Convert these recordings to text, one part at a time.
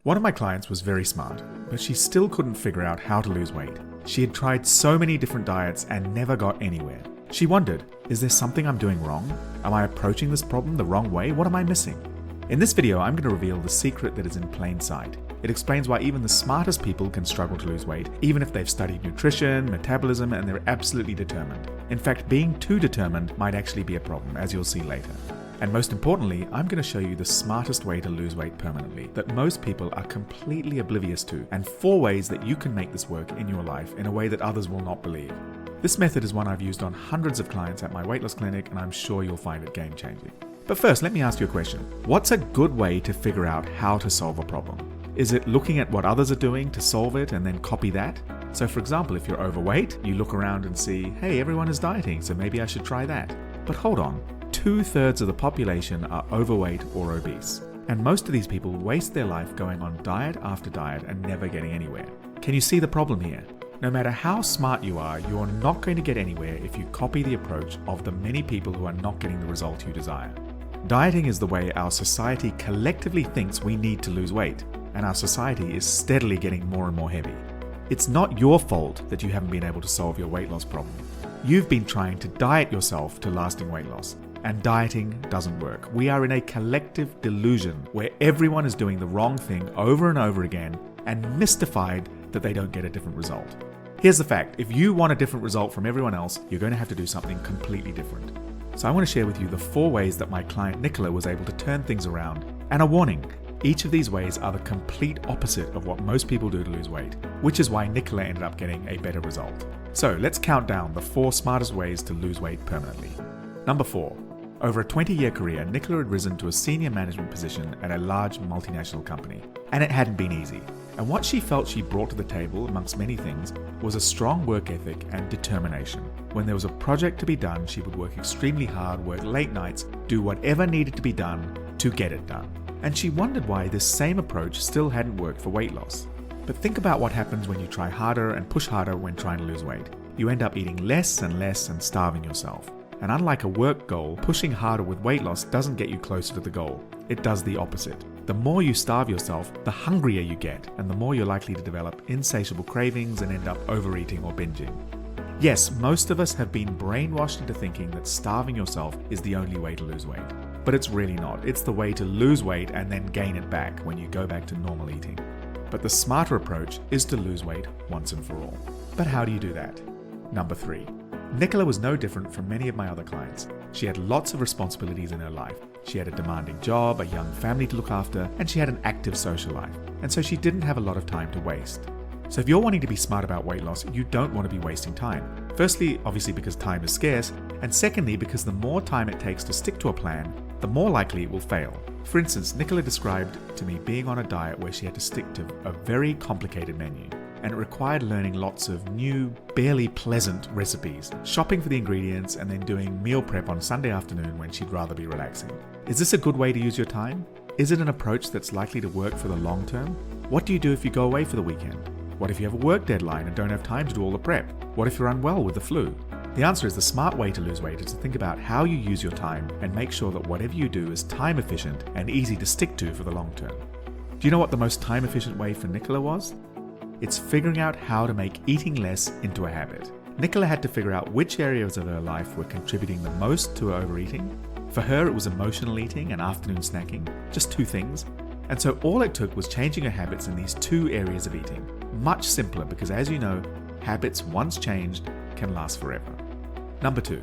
One of my clients was very smart, but she still couldn't figure out how to lose weight. She had tried so many different diets and never got anywhere. She wondered, is there something I'm doing wrong? Am I approaching this problem the wrong way? What am I missing? In this video, I'm going to reveal the secret that is in plain sight. It explains why even the smartest people can struggle to lose weight, even if they've studied nutrition, metabolism, and they're absolutely determined. In fact, being too determined might actually be a problem, as you'll see later. And most importantly, I'm going to show you the smartest way to lose weight permanently that most people are completely oblivious to, and 4 ways that you can make this work in your life in a way that others will not believe. This method is one I've used on hundreds of clients at my weight loss clinic, and I'm sure you'll find it game-changing. But first, let me ask you a question. What's a good way to figure out how to solve a problem? Is it looking at what others are doing to solve it and then copy that? So for example, if you're overweight, you look around and see, hey, everyone is dieting, so maybe I should try that. But hold on. 2/3 of the population are overweight or obese. And most of these people waste their life going on diet after diet and never getting anywhere. Can you see the problem here? No matter how smart you are, you're not going to get anywhere if you copy the approach of the many people who are not getting the result you desire. Dieting is the way our society collectively thinks we need to lose weight, and our society is steadily getting more and more heavy. It's not your fault that you haven't been able to solve your weight loss problem. You've been trying to diet yourself to lasting weight loss. And dieting doesn't work. We are in a collective delusion where everyone is doing the wrong thing over and over again and mystified that they don't get a different result. Here's the fact. If you want a different result from everyone else, you're going to have to do something completely different. So I want to share with you the 4 ways that my client Nicola was able to turn things around. And a warning, each of these ways are the complete opposite of what most people do to lose weight, which is why Nicola ended up getting a better result. So let's count down the 4 smartest ways to lose weight permanently. Number 4. Over a 20-year career, Nicola had risen to a senior management position at a large multinational company. And it hadn't been easy. And what she felt she brought to the table, amongst many things, was a strong work ethic and determination. When there was a project to be done, she would work extremely hard, work late nights, do whatever needed to be done to get it done. And she wondered why this same approach still hadn't worked for weight loss. But think about what happens when you try harder and push harder when trying to lose weight. You end up eating less and less and starving yourself. And unlike a work goal, pushing harder with weight loss doesn't get you closer to the goal. It does the opposite. The more you starve yourself, the hungrier you get, and the more you're likely to develop insatiable cravings and end up overeating or binging. Yes, most of us have been brainwashed into thinking that starving yourself is the only way to lose weight. But it's really not. It's the way to lose weight and then gain it back when you go back to normal eating. But the smarter approach is to lose weight once and for all. But how do you do that? Number 3. Nicola was no different from many of my other clients. She had lots of responsibilities in her life. She had a demanding job, a young family to look after, and she had an active social life. And so she didn't have a lot of time to waste. So if you're wanting to be smart about weight loss, you don't want to be wasting time. Firstly, obviously because time is scarce, and secondly because the more time it takes to stick to a plan, the more likely it will fail. For instance, Nicola described to me being on a diet where she had to stick to a very complicated menu. And it required learning lots of new, barely pleasant recipes, shopping for the ingredients, and then doing meal prep on Sunday afternoon when she'd rather be relaxing. Is this a good way to use your time? Is it an approach that's likely to work for the long term? What do you do if you go away for the weekend? What if you have a work deadline and don't have time to do all the prep? What if you're unwell with the flu? The answer is the smart way to lose weight is to think about how you use your time and make sure that whatever you do is time efficient and easy to stick to for the long term. Do you know what the most time efficient way for Nicola was? It's figuring out how to make eating less into a habit. Nicola had to figure out which areas of her life were contributing the most to her overeating. For her, it was emotional eating and afternoon snacking, just 2 things. And so all it took was changing her habits in these 2 areas of eating. Much simpler because, as you know, habits once changed can last forever. Number 2.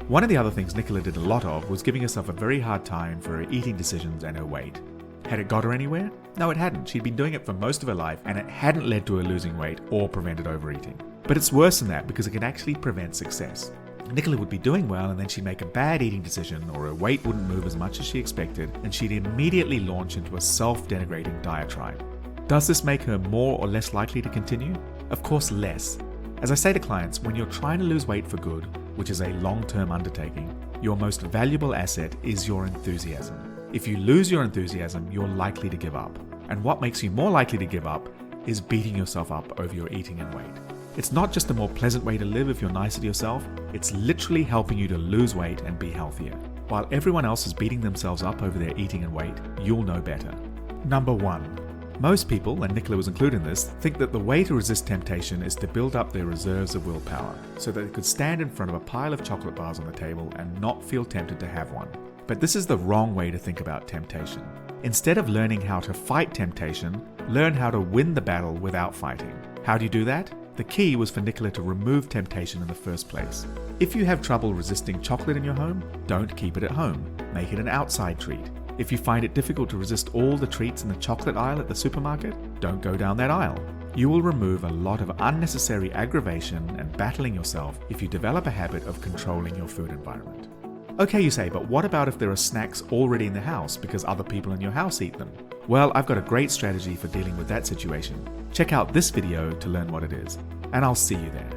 One of the other things Nicola did a lot of was giving herself a very hard time for her eating decisions and her weight. Had it got her anywhere? No, it hadn't. She'd been doing it for most of her life, and it hadn't led to her losing weight or prevented overeating. But it's worse than that because it can actually prevent success. Nicola would be doing well, and then she'd make a bad eating decision, or her weight wouldn't move as much as she expected, and she'd immediately launch into a self-denigrating diatribe. Does this make her more or less likely to continue? Of course, less. As I say to clients, when you're trying to lose weight for good, which is a long-term undertaking, your most valuable asset is your enthusiasm. If you lose your enthusiasm, you're likely to give up. And what makes you more likely to give up is beating yourself up over your eating and weight. It's not just a more pleasant way to live if you're nicer to yourself, it's literally helping you to lose weight and be healthier. While everyone else is beating themselves up over their eating and weight, you'll know better. Number 1. Most people, and Nicola was included in this, think that the way to resist temptation is to build up their reserves of willpower so that they could stand in front of a pile of chocolate bars on the table and not feel tempted to have one. But this is the wrong way to think about temptation. Instead of learning how to fight temptation, learn how to win the battle without fighting. How do you do that? The key was for Nicola to remove temptation in the first place. If you have trouble resisting chocolate in your home, don't keep it at home. Make it an outside treat. If you find it difficult to resist all the treats in the chocolate aisle at the supermarket, don't go down that aisle. You will remove a lot of unnecessary aggravation and battling yourself if you develop a habit of controlling your food environment. Okay, you say, but what about if there are snacks already in the house because other people in your house eat them? Well, I've got a great strategy for dealing with that situation. Check out this video to learn what it is, and I'll see you there.